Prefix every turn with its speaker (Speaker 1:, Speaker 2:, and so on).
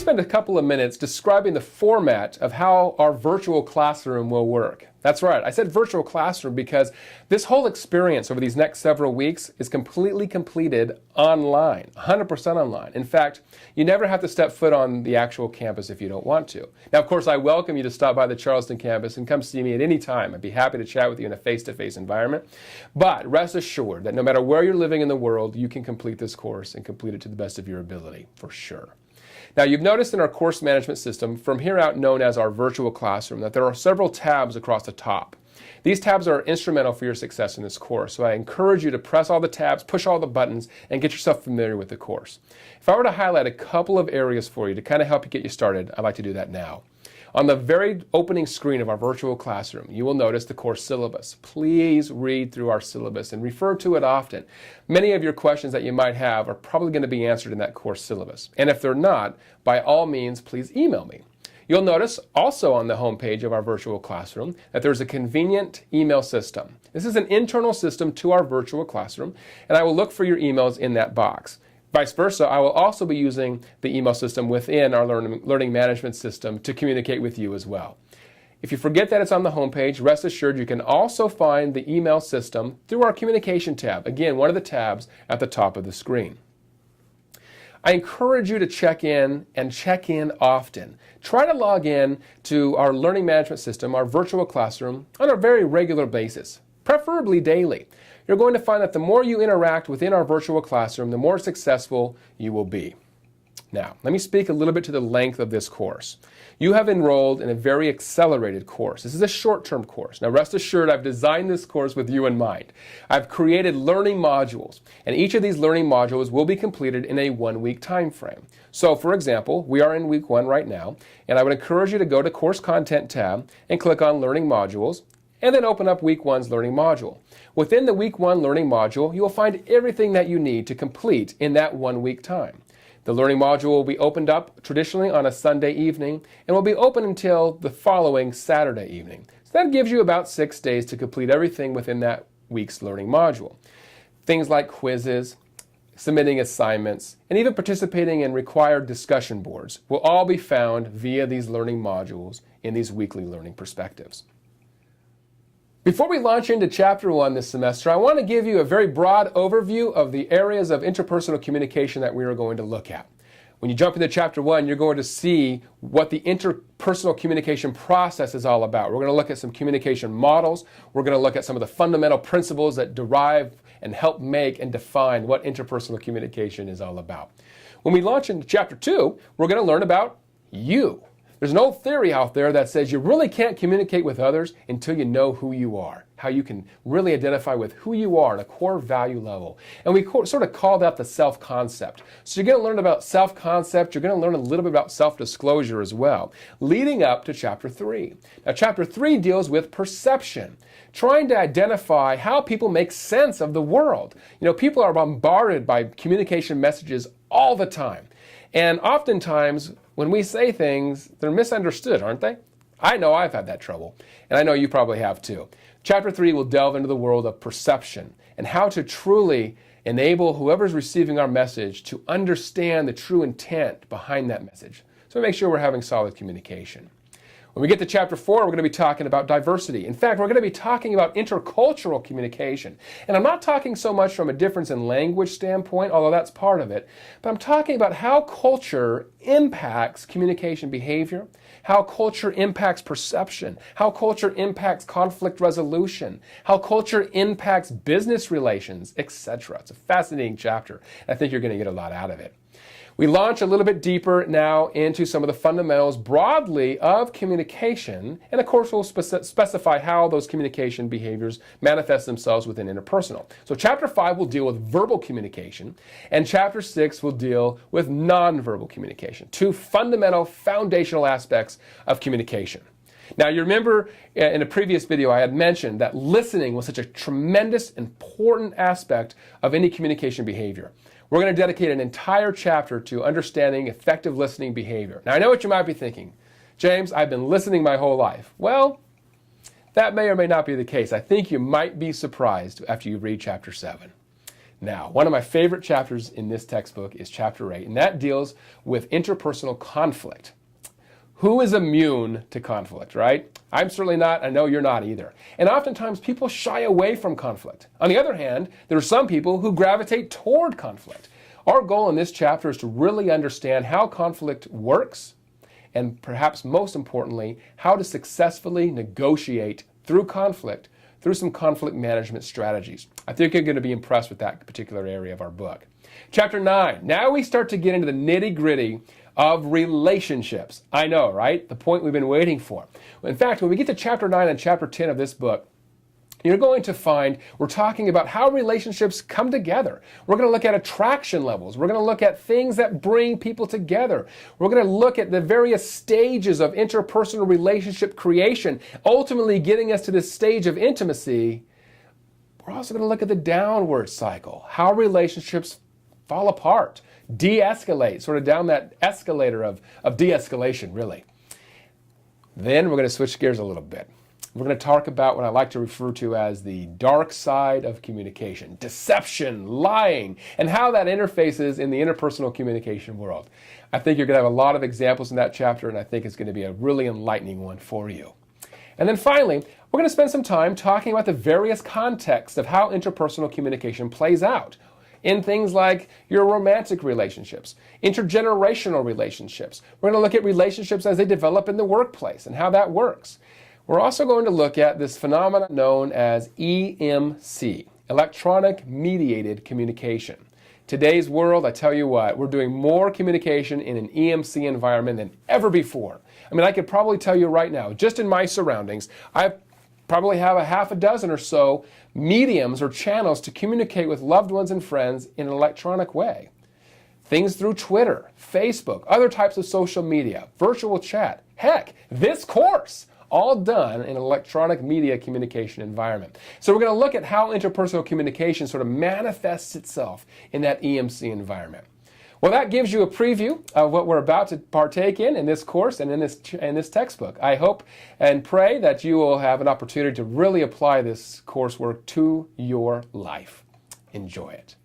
Speaker 1: spend a couple of minutes describing the format of how our virtual classroom will work. That's right, I said virtual classroom because this whole experience over these next several weeks is completely completed online, 100% online. In fact, you never have to step foot on the actual campus if you don't want to. Now, of course, I welcome you to stop by the Charleston campus and come see me at any time. I'd be happy to chat with you in a face-to-face environment. But rest assured that no matter where you're living in the world, you can complete this course and complete it to the best of your ability, for sure. Now, you've noticed in our course management system, from here out known as our virtual classroom, that there are several tabs across the top. These tabs are instrumental for your success in this course, so I encourage you to press all the tabs, push all the buttons, and get yourself familiar with the course. If I were to highlight a couple of areas for you to kind of help you get you started, I'd like to do that now. On the very opening screen of our virtual classroom, you will notice the course syllabus. Please read through our syllabus and refer to it often. Many of your questions that you might have are probably going to be answered in that course syllabus. And if they're not, by all means, please email me. You'll notice also on the home page of our virtual classroom that there's a convenient email system. This is an internal system to our virtual classroom, and I will look for your emails in that box. Vice versa, I will also be using the email system within our learning management system to communicate with you as well. If you forget that it's on the home page, rest assured you can also find the email system through our communication tab. Again, one of the tabs at the top of the screen. I encourage you to check in and check in often. Try to log in to our learning management system, our virtual classroom, on a very regular basis, preferably daily. You're going to find that the more you interact within our virtual classroom, the more successful you will be. Now, let me speak a little bit to the length of this course. You have enrolled in a very accelerated course. This is a short-term course. Now, rest assured, I've designed this course with you in mind. I've created learning modules, and each of these learning modules will be completed in a one-week time frame. So, for example, we are in week 1 right now, and I would encourage you to go to Course Content tab and click on Learning Modules, and then open up week 1's learning module. Within the week 1 learning module, you will find everything that you need to complete in that 1 week time. The learning module will be opened up traditionally on a Sunday evening and will be open until the following Saturday evening. So that gives you about 6 days to complete everything within that week's learning module. Things like quizzes, submitting assignments, and even participating in required discussion boards will all be found via these learning modules in these weekly learning perspectives. Before we launch into Chapter 1 this semester, I want to give you a very broad overview of the areas of interpersonal communication that we are going to look at. When you jump into Chapter 1, you're going to see what the interpersonal communication process is all about. We're going to look at some communication models. We're going to look at some of the fundamental principles that derive and help make and define what interpersonal communication is all about. When we launch into Chapter 2, we're going to learn about you. There's an old theory out there that says you really can't communicate with others until you know who you are, how you can really identify with who you are at a core value level. And we sort of call that the self-concept. So you're going to learn about self-concept, you're going to learn a little bit about self-disclosure as well, leading up to Chapter 3. Now, Chapter 3 deals with perception, trying to identify how people make sense of the world. You know, people are bombarded by communication messages all the time. And oftentimes, when we say things, they're misunderstood, aren't they? I know I've had that trouble, and I know you probably have too. Chapter 3 will delve into the world of perception and how to truly enable whoever's receiving our message to understand the true intent behind that message. So make sure we're having solid communication. When we get to Chapter 4, we're going to be talking about diversity. In fact, we're going to be talking about intercultural communication. And I'm not talking so much from a difference in language standpoint, although that's part of it, but I'm talking about how culture impacts communication behavior, how culture impacts perception, how culture impacts conflict resolution, how culture impacts business relations, etc. It's a fascinating chapter. I think you're going to get a lot out of it. We launch a little bit deeper now into some of the fundamentals broadly of communication, and of course we'll specify how those communication behaviors manifest themselves within interpersonal. So Chapter 5 will deal with verbal communication, and Chapter 6 will deal with nonverbal communication, two fundamental foundational aspects of communication. Now, you remember in a previous video I had mentioned that listening was such a tremendous, important aspect of any communication behavior. We're going to dedicate an entire chapter to understanding effective listening behavior. Now, I know what you might be thinking. James, I've been listening my whole life. Well, that may or may not be the case. I think you might be surprised after you read Chapter 7. Now, one of my favorite chapters in this textbook is chapter 8, and that deals with interpersonal conflict. Who is immune to conflict, right? I'm certainly not. I know you're not either. And oftentimes people shy away from conflict. On the other hand, there are some people who gravitate toward conflict. Our goal in this chapter is to really understand how conflict works, and perhaps most importantly, how to successfully negotiate through conflict through some conflict management strategies. I think you're going to be impressed with that particular area of our book. Chapter 9. Now we start to get into the nitty-gritty of relationships. I know, right? The point we've been waiting for. In fact, when we get to chapter 9 and chapter 10 of this book, you're going to find we're talking about how relationships come together. We're going to look at attraction levels. We're going to look at things that bring people together. We're going to look at the various stages of interpersonal relationship creation, ultimately getting us to this stage of intimacy. We're also going to look at the downward cycle, how relationships fall apart, de-escalate, sort of down that escalator of de-escalation, really. Then we're going to switch gears a little bit. We're going to talk about what I like to refer to as the dark side of communication, deception, lying, and how that interfaces in the interpersonal communication world. I think you're going to have a lot of examples in that chapter, and I think it's going to be a really enlightening one for you. And then finally, we're going to spend some time talking about the various contexts of how interpersonal communication plays out in things like your romantic relationships, intergenerational relationships. We're going to look at relationships as they develop in the workplace and how that works. We're also going to look at this phenomenon known as EMC, electronic mediated communication. Today's world, I tell you what, we're doing more communication in an EMC environment than ever before. I mean, I could probably tell you right now, just in my surroundings, I probably have a half a dozen or so mediums or channels to communicate with loved ones and friends in an electronic way. Things through Twitter, Facebook, other types of social media, virtual chat, heck, this course, all done in an electronic media communication environment. So we're going to look at how interpersonal communication sort of manifests itself in that EMC environment. Well, that gives you a preview of what we're about to partake in this course and in this textbook. I hope and pray that you will have an opportunity to really apply this coursework to your life. Enjoy it.